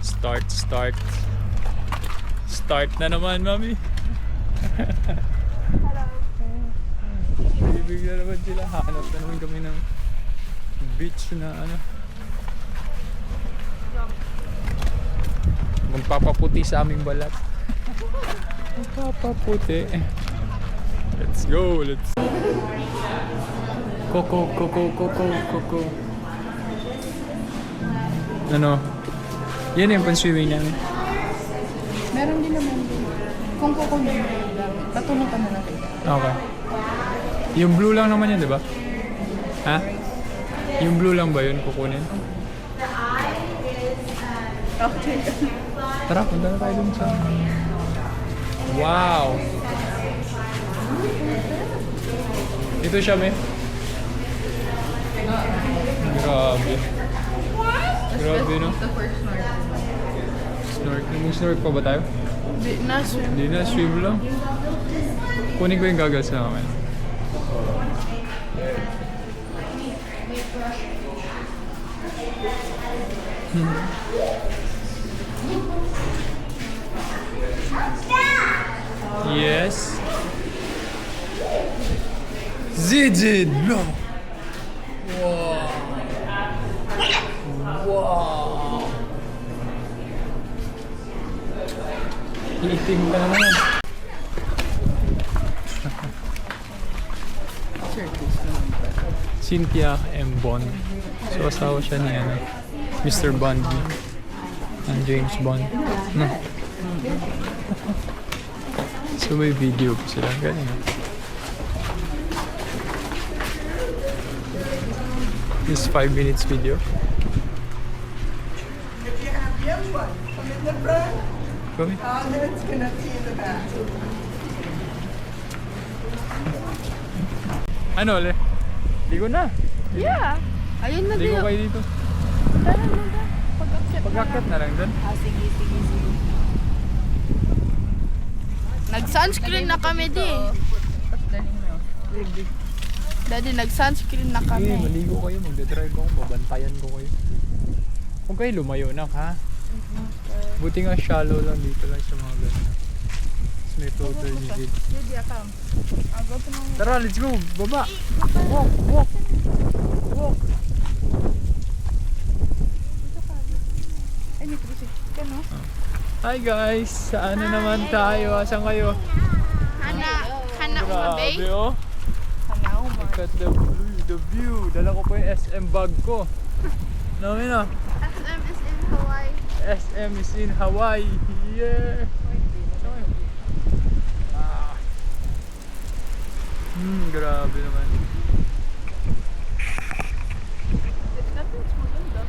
Start. Start na naman, mami. Ibig na naman sila. Hanap na naman kami ng beach na ano. Magpapaputi sa aming balat. Magpapaputi. Let's go. Coco. Ano? Yan yung pan-swimming namin. Meron din naman din. Kung kukunin mo yung gamit, patunutan na natin. Okay. Yung blue lang naman yan, di ba? Ha? Yung blue lang ba yun kukunin? Okay. Tara, punta na tayo dun sa... Wow! Ito siya, me. Grabe. Grabe, no? The first snorkel. Mag-snorkel pa ba tayo? Na-swim. Hindi na, swim lang. Kunin ko yung goggles na naman. Yes. Zidid! No! Wow! Iitim ka na naman. Cynthia M. Bond. So, asawa siya ni ano, Mr. Bond. Ang James Bond. No? So, may video pa sila. Ganyan. This 5 minutes video. If you have young one, come in the front. Go ahead. And then it's gonna be in the back. Ano ulit? Ligo na. Yeah. Ayun na Ligo din. kayo dito. Tara mo na. Pag-akit Pag-akit na lang dun. Sige. Nag-sunscreen na kami di. Daddy, nag-sunscreen na Sige, kami. maligo kayo. Magdadrive ako. Babantayan ko kayo. Huwag kayo lumayo na, ha? Buti nga shallow lang dito lang sa mga ganun. Tapos may floater ni Jid. Tara, let's go! Baba! Walk! Ay, may trusik ka, no? Hi guys! Saan na naman tayo? Asan kayo? Hana Grabe oh! Hanauma. Look at the view! Dala ko po yung SM bag ko. Namin na. SM is in Hawaii. SM is in Hawaii. Yeah! Grabe naman. Nothing's maganda.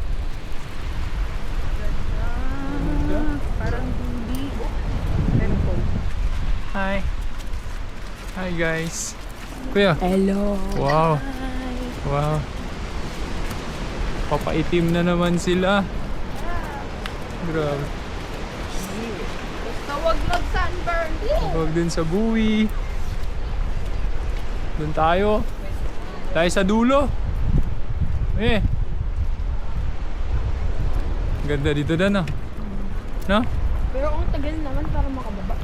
Ganda. Parang hindi. Temple. Hi! Hi guys! Kuya! Hello. Wow! Wow! Papaitim na naman sila. Grabe. Basta wag mag-sunburn. Huwag din sa buwi. Doon tayo. Tayo sa dulo. Eh. Ganda dito na, no? No? Pero ang tagal naman para makababa.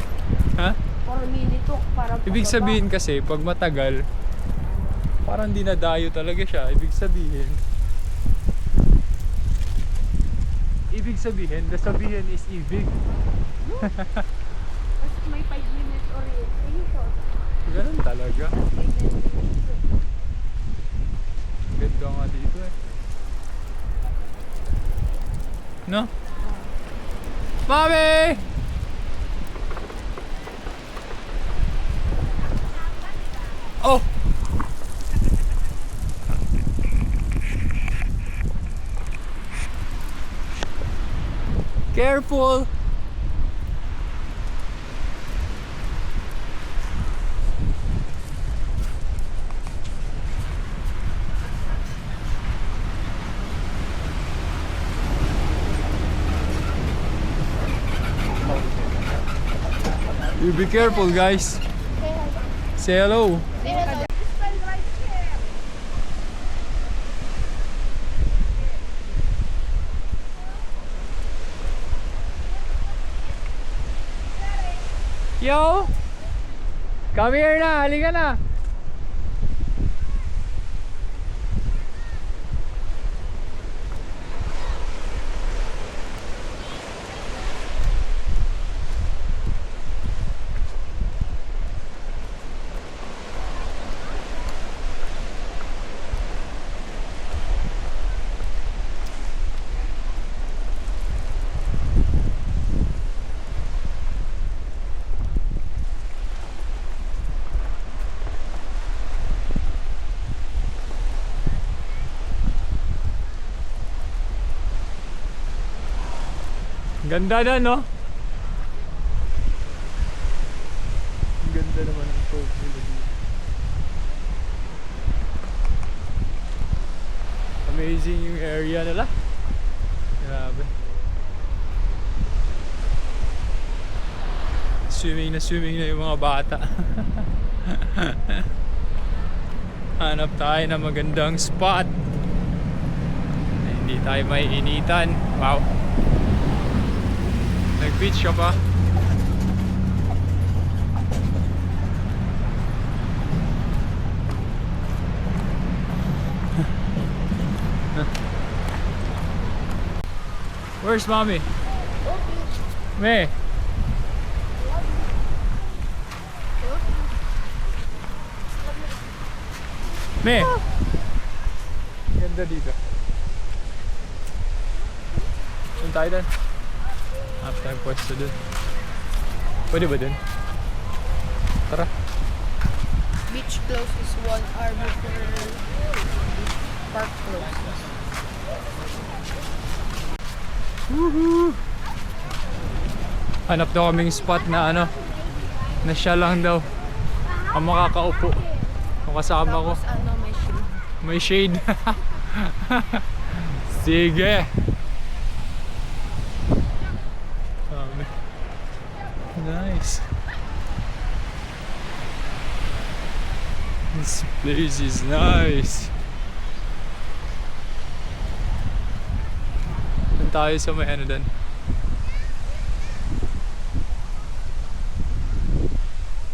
Ha? Parang minito para Ibig sabihin kasi, pag matagal, parang dinadayo talaga siya. Ibig sabihin, the sabihin is ibig. Tapos may 5 minutes orientation. Ganun talaga. Ganda nga dito eh. No? Mami! Oh! Careful! You be careful, guys. Say hello. Yo! Come here na, halika na. Ganda na, no? Ganda naman ang profile dito. Amazing yung area nila. Grabe. Swimming na yung mga bata. Hanap tayo ng magandang spot. Hindi tayo may initan. Wow. Nag-beach ka pa? Where's mommy? Me. Me. Ganda dito. Saan tayo doon? Half time pwesto dun. Pwede ba dun? Tara. Beach closes 1 hour before park closes. Woohoo! Hanap daw kaming spot na ano, na siya lang daw ang makakaupo. Kung kasama ko. Tapos ano, may shade. May shade. Sige. Nice. This place is nice. Doon tayo sa may ano doon.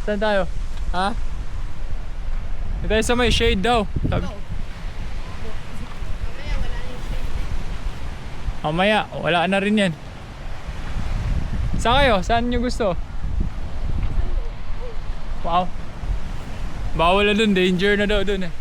Saan tayo? Ha? Doon tayo sa may shade daw. Sabi. Mamaya, wala na rin yan. Saan kayo? Saan nyo gusto? Wow. Bawal na dun. Danger na daw dun eh.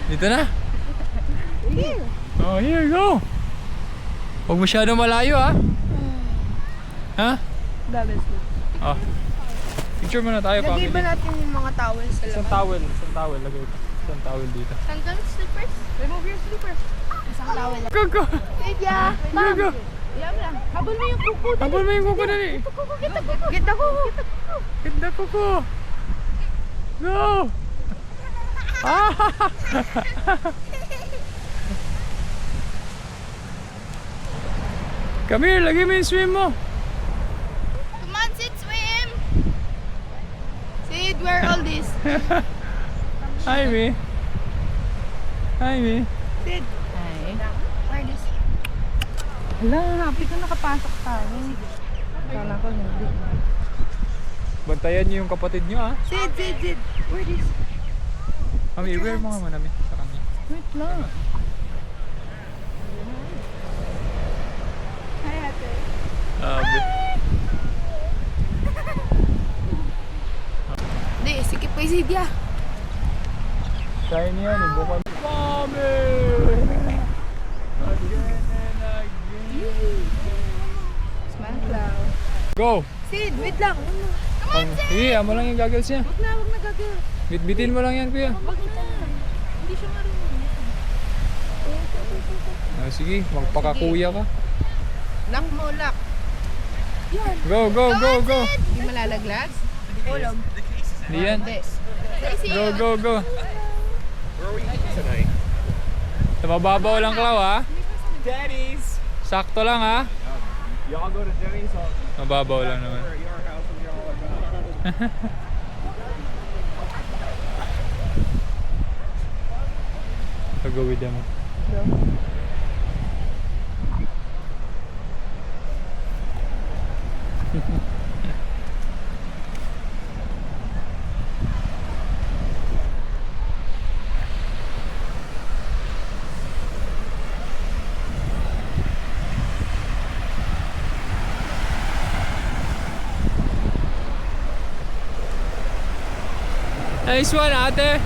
Dito na. Here. Oh, here, go. Huwag masyadong malayo ha. Ha? That is good. Oh. Picture muna tayo, Lagay family. ba natin yung mga towels sa Isang laman? towel. Isang towel. Lagay ito. Isang towel dito. Sandals, slippers? Remove your slippers. Isang towel lang. Go, go. Kaya, Go, go. Yan lang. Habol mo yung kuko. Habol mo yung kuko dali. Get the kuko. Ganda kuko. Go. Ah! Come here, lagay mo yung swim mo. Come on, Sid, swim! Sid, wear all this. Hi, me. Hi, me. Sid. Hi. Wear this. Hala, happy ko nakapasok tayo. Kala ko hindi. Bantayan niyo yung kapatid niyo, ah. Sid, Sid, Sid. Wear this. Mami, i-wear mo nga muna, mi. Sa kanya. Wait lang. Hi, ate. Hindi, sikip kay Sid ya. Kaya niya, ibukan. Mami! Again and again. Smile cloud. Go! Sid, wait lang. Come on, Sid! Sige, amo lang yung goggles niya. Wag na gagawin. Bitbitin mo lang yan, kuya. Wag na. Hindi siya marunong. Ah, sige, magpakakuya ka. Lock mo, lock. Yan. Go, go, go, go! Hindi malalaglag? Ulog. Hindi yan. Hindi. Go, go, go! Sa mababaw lang, Klaw, ha? Daddy's. Sakto lang, ha? Y'all go to Denny's on Mababaw lang naman. your house when you're all about. So go with them. Go. Nice one, ate!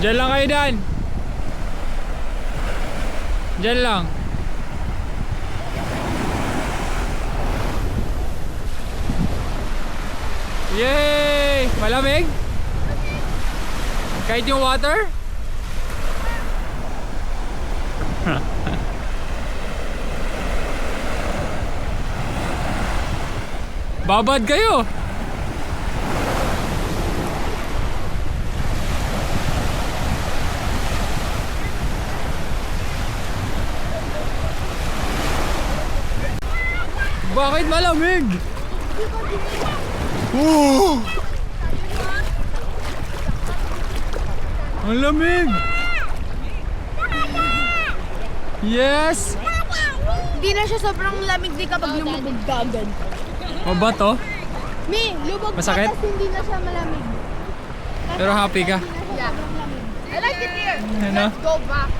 Diyan lang kayo, Dan! Diyan lang. Yay! Malamig? Kahit yung water? Babad kayo! Bakit malamig? Ang lamig! Yes! Hindi na siya sobrang lamig din kapag lumubog ka agad. Mabato? Mi, lubog Masakit? ka tapos hindi na siya malamig. Pero happy ka? Yeah. I like it here. Ano? Let's go back.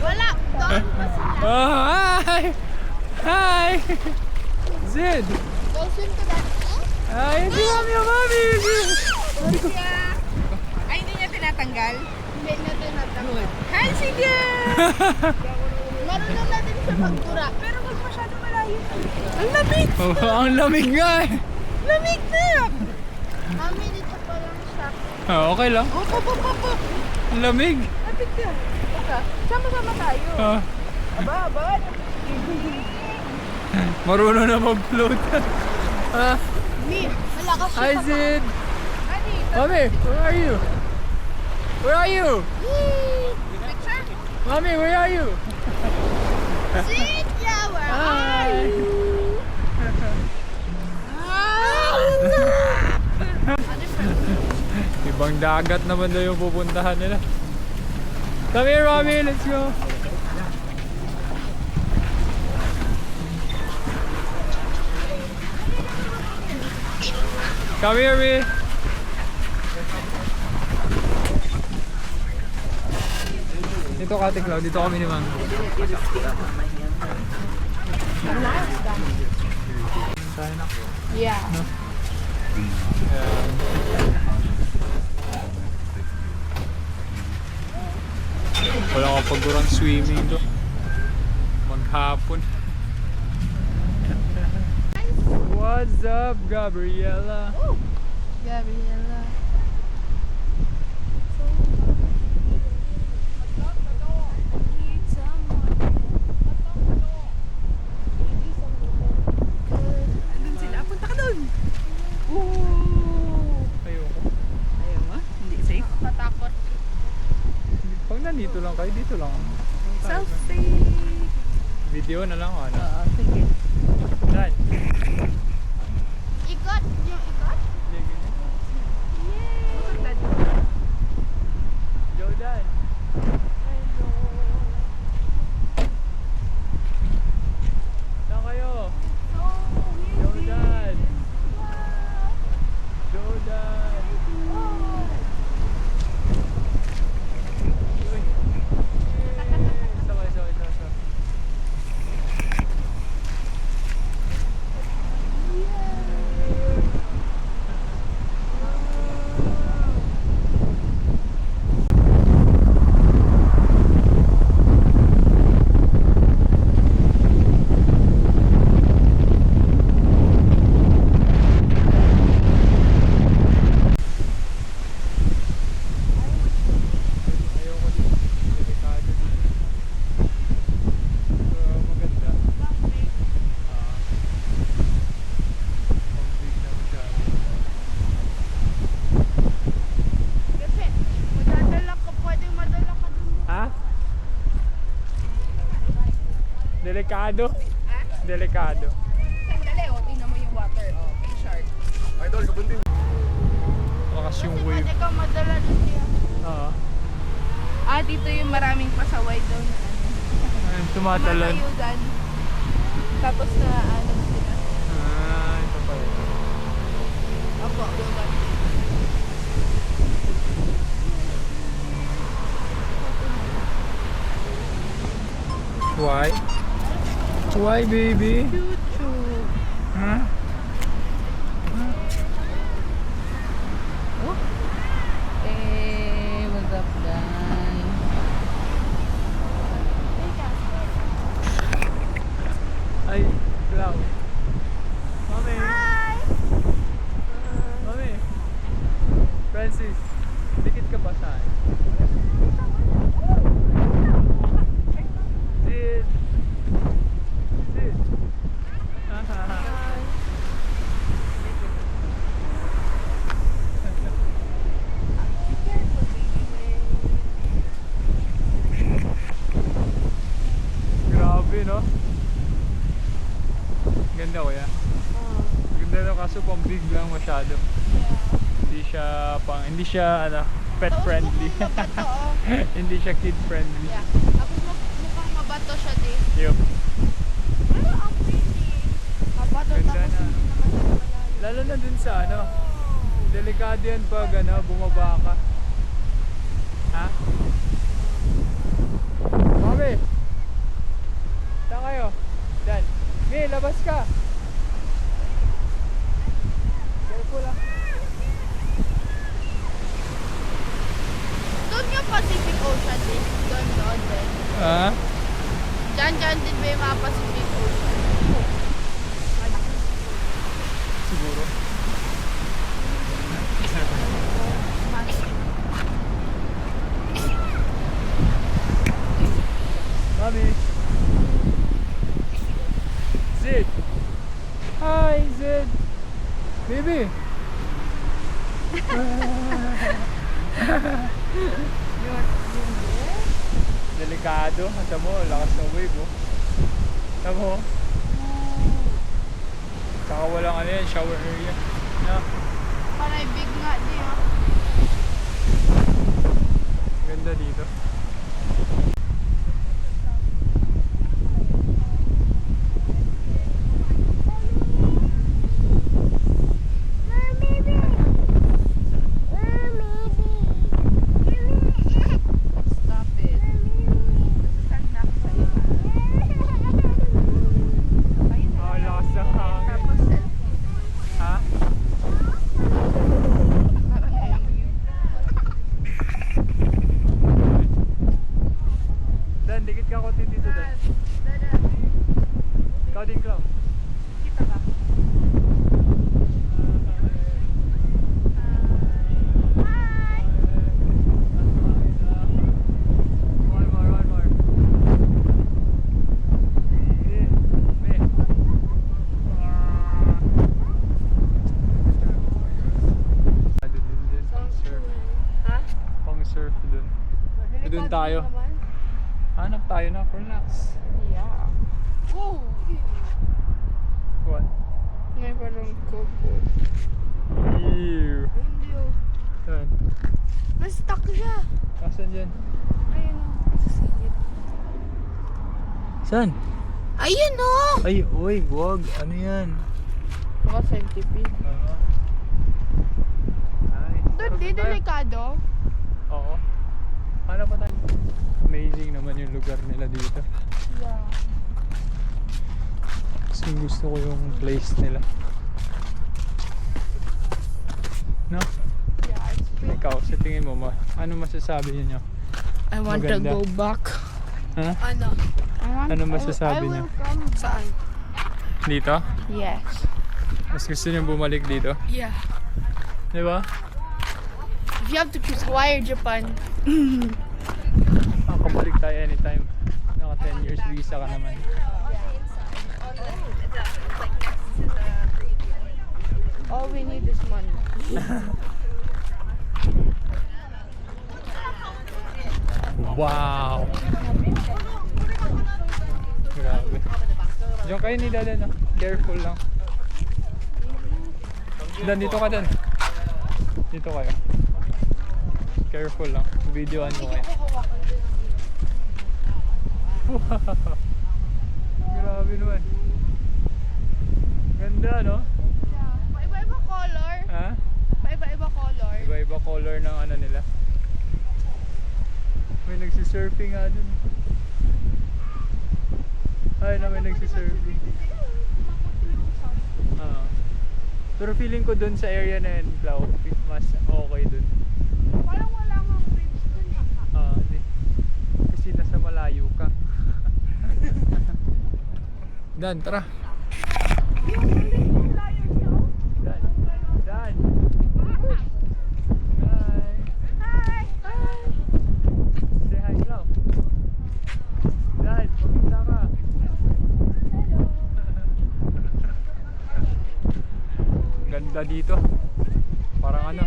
Wala. Doon pa sila. Oh, hi! Hi! Zid! Go swim to that. Ay, hindi mami, mami! Ay, hindi niya tinatanggal? Hindi na tinatanggal. Hi, sige! Marunong natin siya magtura. Pero wag masyado malayo. Ang lamig! Oh, ang lamig nga eh! Lamig na! Mami, dito pa lang siya. Oh, okay lang. Opo. Ang lamig! Lamig ka. Baka, sama-sama tayo. Oh, Aba. marunong na mag-float. Ah, Mi, malakas siya. hi Zid! Ani, Mami, where are you? Where are you? picture? Mami, where are you? Sit, yeah, where are Hi! Ibang dagat naman daw yung pupuntahan nila. Come here, Mami, let's go! Come here, Mi! Dito ka, Ate Cloud. Dito kami ni Mami. Tayo na. Yeah. Wala ka pagurang swimming do. Maghapon. What's up, Gabriela? Gabriela. Andun sila. Punta ka dun. Ooh. Ayoko. Ayaw mo? Hindi safe? Matakot. Pag nandito lang kayo, dito lang. Selfie. Video na lang, ano? Oo, sige. Dad. Ikot. Yung ikot? Maganda dito. Jordan. Saan kayo? Jordan. Jordan. Uy. Sakay. Delikado. Delikado. Sandali, o. Tingnan mo yung water. O, may shark. Lakas yung wave. Ikaw madala doon siya. Oo. Dito yung maraming pasaway doon. Ayun, tumatalon. Maayudan. Tapos na ano sila. Ito pala. Opo, yoga. Why? Why, baby? Choo-choo. Huh? Oh. What's up, guys? Ay, Clau. Mami. Hi! Mami. Francis, dikit ka pa sa akin. Sid. Sid. Grabe, no? Ganda kuya. Ganda no, kaso pang big lang masyado. Hindi siya ano, pet friendly. Hindi siya kid friendly. Yeah. Tapos mukhang mabato siya din. Yup. Pero ang pretty. Mabato Ganda tapos na. hindi naman malalim. Lalo na dun sa ano, delikado yan pag ano, bumaba ka. Ha? Mami! Saan kayo? Dan. May, labas ka! Careful ah. Doon yung Pacific Ocean din. Doon din. Ha? Diyan din ba yung mga Pacific Ocean? Siguro. Mami! Zid! Hi, Zid! Baby! Delikado. Ito mo, lakas ng wave oh. Ito mo. Saka walang ano yan, shower area. No? Panay big nga din. Ganda dito. Stop it. Nasasad na ako sa'yo. Ayun na. Lakas ng hangin. Tapos selfie. Ha? Parang MU. Dan, dikit ka konti dito, Dan. Ikaw din, Clau. Kita ba? One more. Me. Ha? Pang surf dun. Doon tayo. Hanap tayo na, relax. Yeah. Oh! What? May parang coco. Ew. Hindi oh. Saan? Na-stuck siya. Asan yan? Ayun oh. Sisingit. Saan? Ayun oh! Ay, uy, wag. Ano yan? Baka centipede. Ay, Doon di tayo. delikado. Oo. Hanap pa tayo. Amazing naman yung lugar nila dito. Yeah. Kasi gusto ko yung place nila. No? Yeah, it's pretty. Ikaw, sa tingin mo, ano masasabi niyo? I want to Maganda. go back. Ha? Ano? Ano masasabi niyo? Saan? Dito? Yes. Mas gusto niyo bumalik dito? Yeah. Di ba? If you have to choose Hawaii or Japan, Kabalik tayo anytime. Naka 10 years visa ka naman. All we need is money. Wow! Grabe. Kayo ni Dada na. Careful lang. Dan, dito ka Dan. Dito kayo. Careful lang. Videoan mo kayo. Grabe naman. Ganda, no? Paiba-iba color. Ha? Paiba-iba color. Iba-iba color ng ano nila. May nagsisurfing nga dun. Ay na, may nagsisurfing. Pero feeling ko dun sa area na yun, Clau, mas okay dun. Parang wala ngang waves dun. Di. Kasi nasa malayo ka. Dan, tara. Dan. Dan. Hi. Hi! Say hi, Clau. Dan, pakita ka. Ganda dito. Parang ano?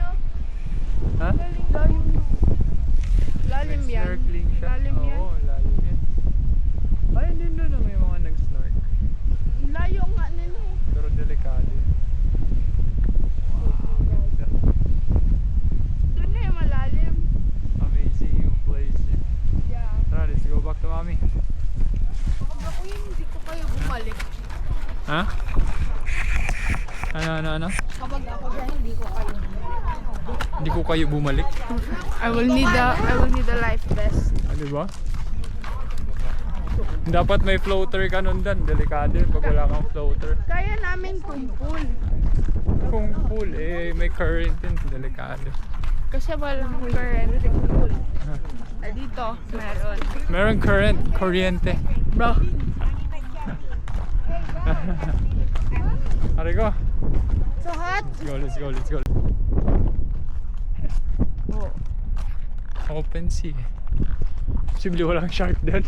Ha? Lalim May yan. snorkeling siya. Lalim yan. Oo, lalim yan. Ay, hindi doon may mga nag-snork. Layo nga nila eh. Pero delikado. Ganda. Doon na yung malalim. Amazing yung place niya. Yeah. Tara, let's go back to Mami. Kapag ako yun, hindi ko kayo bumalik. Ha? Ano? Kapag ako dyan, hindi ko kayo bumalik. Hindi ko kayo bumalik. I will need a life vest. Diba? Dapat may floater ka nun Dan. Delikado yun pag wala kang floater. Kaya namin kung pool. Kung pool, may current din. Delikado. Kasi walang current yung pool. Dito, meron. Meron current, kuryente. Bro. Are go. So hot. Let's go. Oh. Open sea. Posible walang shark doon.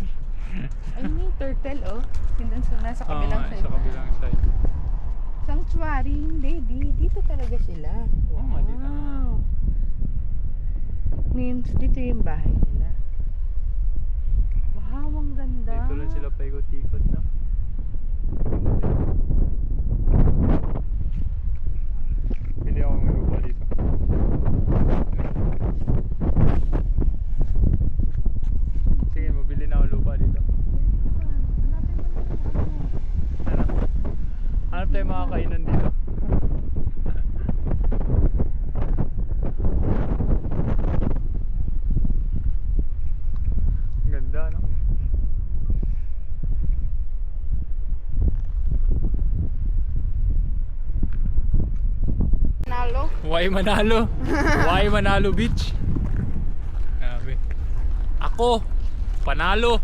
Ay, may turtle, oh. Yun dun sa nasa kabilang side. Sa kabilang side. Sanctuary, hindi. Dito talaga sila. Oo nga, dito. Means, dito yung bahay nila. Wow, ang ganda. Dito lang sila paikot-ikot na. Pili ako ng lupa dito. Sige, mabili na ako lupa dito. Ano? Hanap tayo mga kainan dito. Ang ganda, no? Nalo. Why Manalo? Why Manalo Beach? Grabe. Ako, panalo.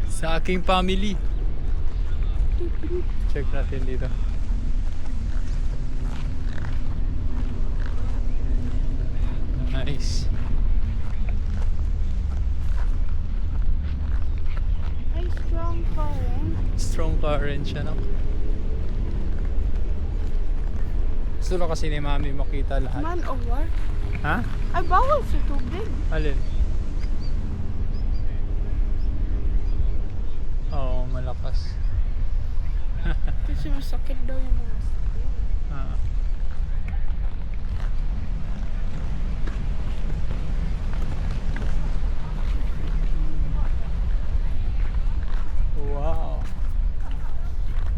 Sa aking family. Check natin dito. Nice. Ay, strong current. Strong current siya, no? Gusto lang kasi ni Mami makita lahat. Man o war? Ha? Ay, bawal sa tubig. Alin? Oo, malakas. Kasi masakit daw yung mga Ah. Wow.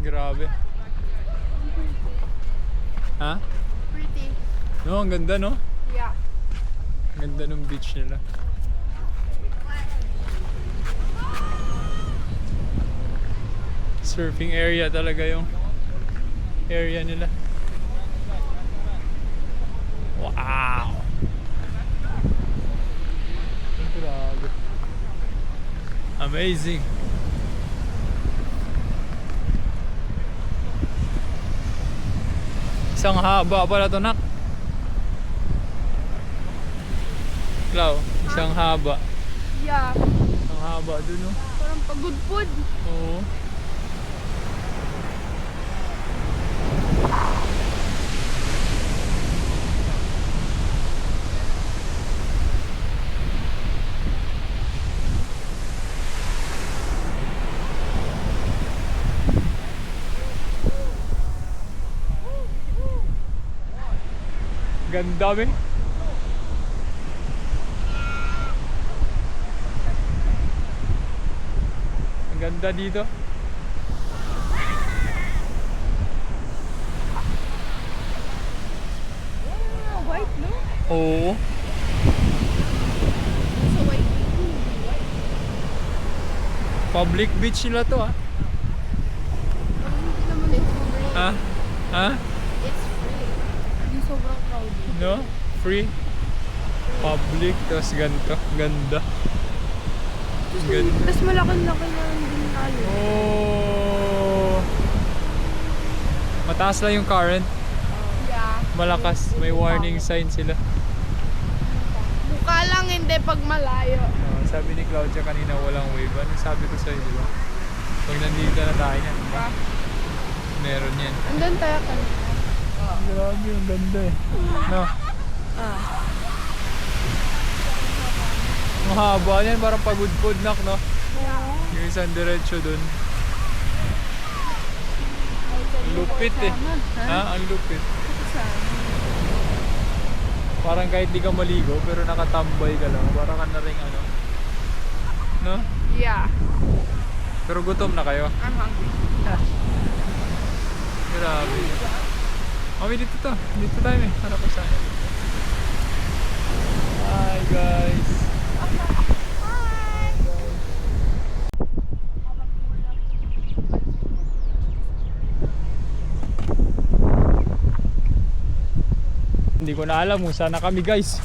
Grabe. Ha? pretty. No, ang ganda, no? Yeah. Ang ganda ng beach nila. Surfing area talaga yung area nila. Wow! Grabe. Amazing. Isang haba pala to, nak. Clau, isang haba. Yeah. Ang haba dun, no? Parang pagod food. Oo. Ganda, be. Ang ganda dito. White, no? Oo. So white. Public beach nila to, ah. Hindi naman ito free. Ha? Ha? It's free. Hindi sobrang crowded. No? Free? Public, tapos ganito. Ganda. Ganda. Tapos malaki-laki na lang din tayo. Oh! Mataas lang yung current. Yeah. Malakas. May warning sign sila. Mukha lang hindi pag malayo. Sabi ni Claudia kanina walang wave. Ano sabi ko sa'yo, di ba? Pag nandito na tayo yan, di ba? Meron yan. Andun tayo kanina. Grabe, ang ganda eh. No? Ang haba yan, parang pagod-pod nak, no? Yung isang diretso dun. Ang lupit eh. Ha? Ang lupit. Parang kahit di ka maligo, pero nakatambay ka lang. Parang ka na rin ano. No? Yeah. Pero gutom na kayo. I'm hungry. Grabe. Mami, dito to. Dito tayo eh. Harap ko saan. Hi guys. Hindi ko na alam kung saan na kami guys.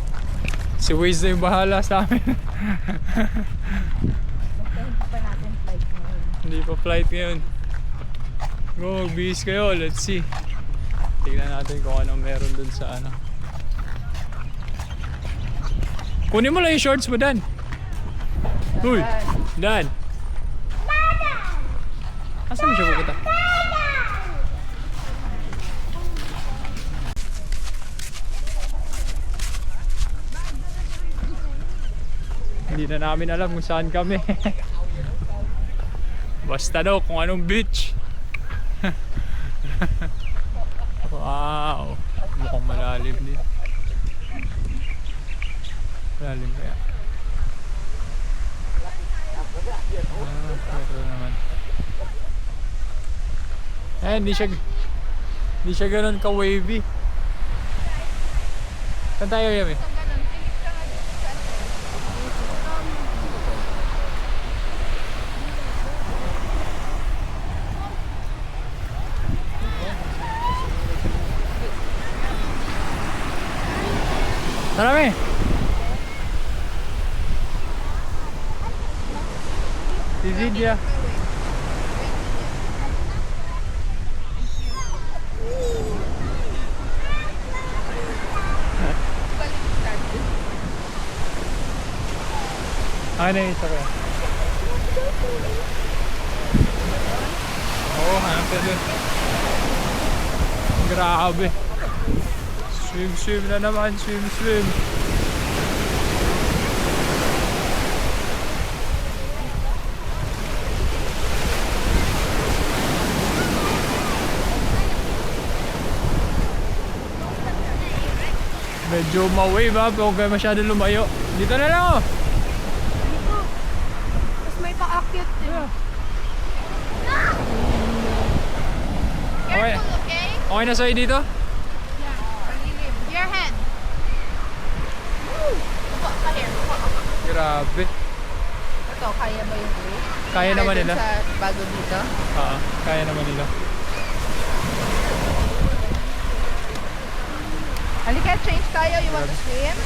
Si Waze na yung bahala sa amin. Hindi pa flight ngayon. Go, magbihis kayo. Let's see. Tignan natin kung anong meron dun sa ano. Kunin mo lang yung shorts mo, Dan. Uy, Dan. Asan mo siya pupunta? Hindi na namin alam kung saan kami. Basta daw kung anong beach. Wow, mukhang malalim din. Malalim kaya. Pero naman. Hindi siya ganun ka-wavy. Saan tayo yun eh? Marami. Si Zidia. Ano yung isa ko? Oo, hanap ka dun. Grabe. Swim na naman, swim. Medyo ma-wave ha, huwag kayo masyado lumayo. Dito na lang oh. Tapos may pa-akyat din. Okay. Careful, okay? Okay na sa'yo dito? Your head. Grabe. Ito, kaya ba yung way? Kaya naman nila. Sa bago dito? Oo, kaya naman nila. Halika, change tayo. You want to swim?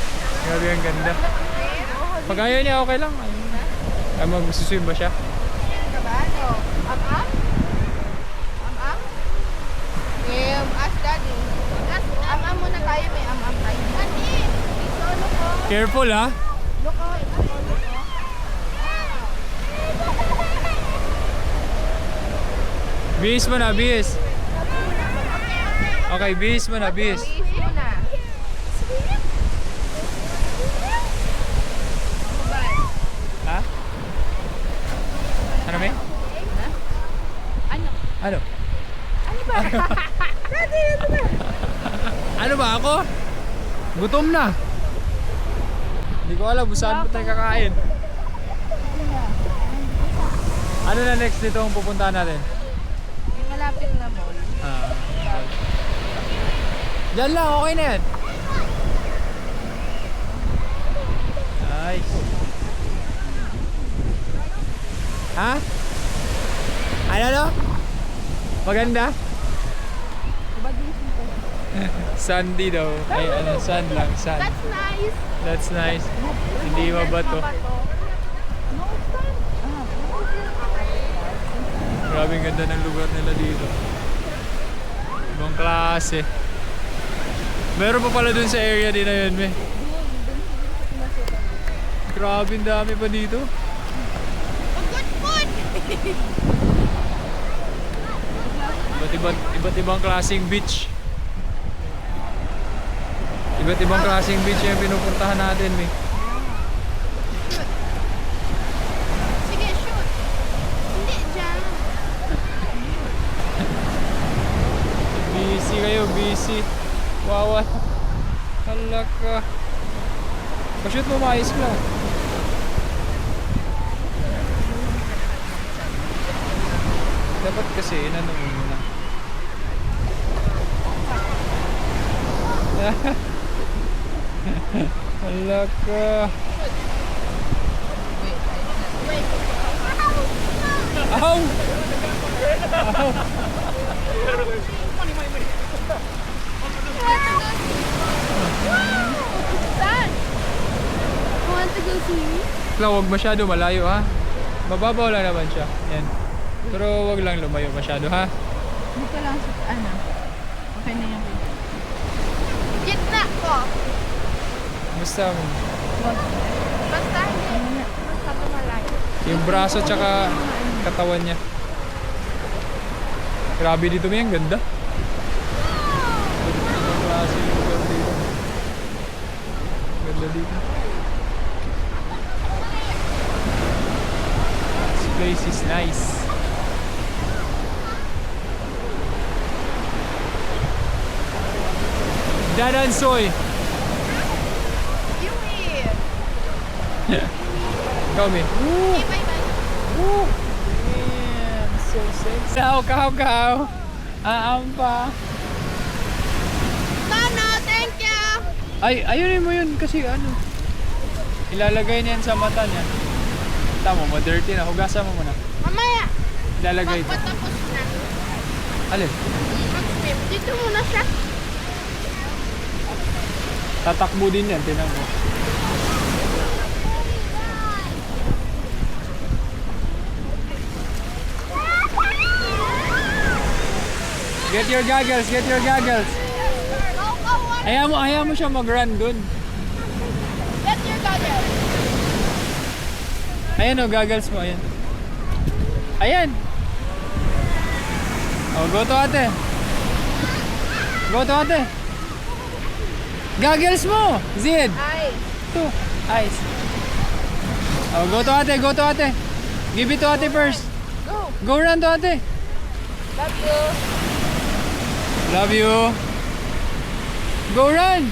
Grabe ang ganda. Swim? Pag ayaw niya, okay lang. Ay, mag-swim ba siya? Ka ba? No. Am-am? Am-am? Swim. Ask daddy. Am-am muna tayo. May am-am tayo. Daddy! Solo ko. Careful ha. Look ko. Solo ko. Bihis mo na, bihis. Okay, bihis mo na, bihis. Bihis muna. Ha? Ano ba? Ano? Ano? Ano ba? Daddy, ano ba? Ano ba ako? Gutom na. Hindi ko alam kung saan pa tayo kakain. Ano na next dito ang pupuntahan natin? Yung malapit na mall. Diyan lang, okay na yan. Nice. Ha? Ano no? Maganda? Sandy daw. Ay, ano, sand lang, sand. That's nice. That's nice. Hindi mabato. Grabe ang ganda ng lugar nila dito. Ibang klase. Meron pa pala dun sa area din na yun, me. Grabe ang dami pa dito. Good food. Iba't ibang klaseng beach. Iba't ibang klaseng beach yung pinupuntahan natin, me. Sige, shoot. Hindi dyan. Busy kayo, busy. Wawa. Hala ka. Pa-shoot mo maayos lang. Dapat kasi inano mo muna. Hala ka. Wait. Ow! Ow! Saan? I want to go see. Huwag masyado malayo ha. Mababaw lang naman siya. Yan. Pero wag lang lumayo masyado ha. Dito lang sa ano. Okay na yan. Gitna ko. Basta Basta hindi. Basta lumalayo. yung braso tsaka katawan niya. Grabe dito may ang ganda. Ibang klase yung lugar dito. Ganda dito. This place is nice. Dadansoy. You here. Come in. Woo! Okay, bye-bye. Woo! Man, so sexy. Kaw. Aampa. No, thank you. Ay, ayunin mo yun kasi ano. Ilalagay niyan sa mata niya. Tama mo, dirty na. Hugasan mo muna. Mamaya. Ilalagay ito. Pagpatapos na. Alin? Mag-swim. Dito muna siya. Tatakbo din yan, tinan mo. Get your goggles, get your goggles. Go. Ayaw mo siya mag-run dun. Get your goggles. Ayan o, goggles mo, ayan. Ayan. Oh, go to ate. Go to ate. Goggles mo, Zid. Ay. Two eyes. Oh, go to ate. Give it to ate first. Go. Go run to ate. Love you. Love you. Go run.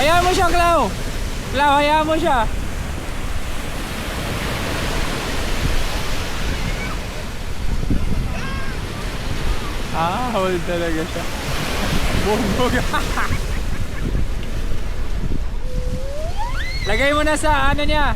Hayaan mo siya, Clau. Clau, hayaan mo siya. Hold talaga siya. Bugbog. Lagay mo na sa ano niya.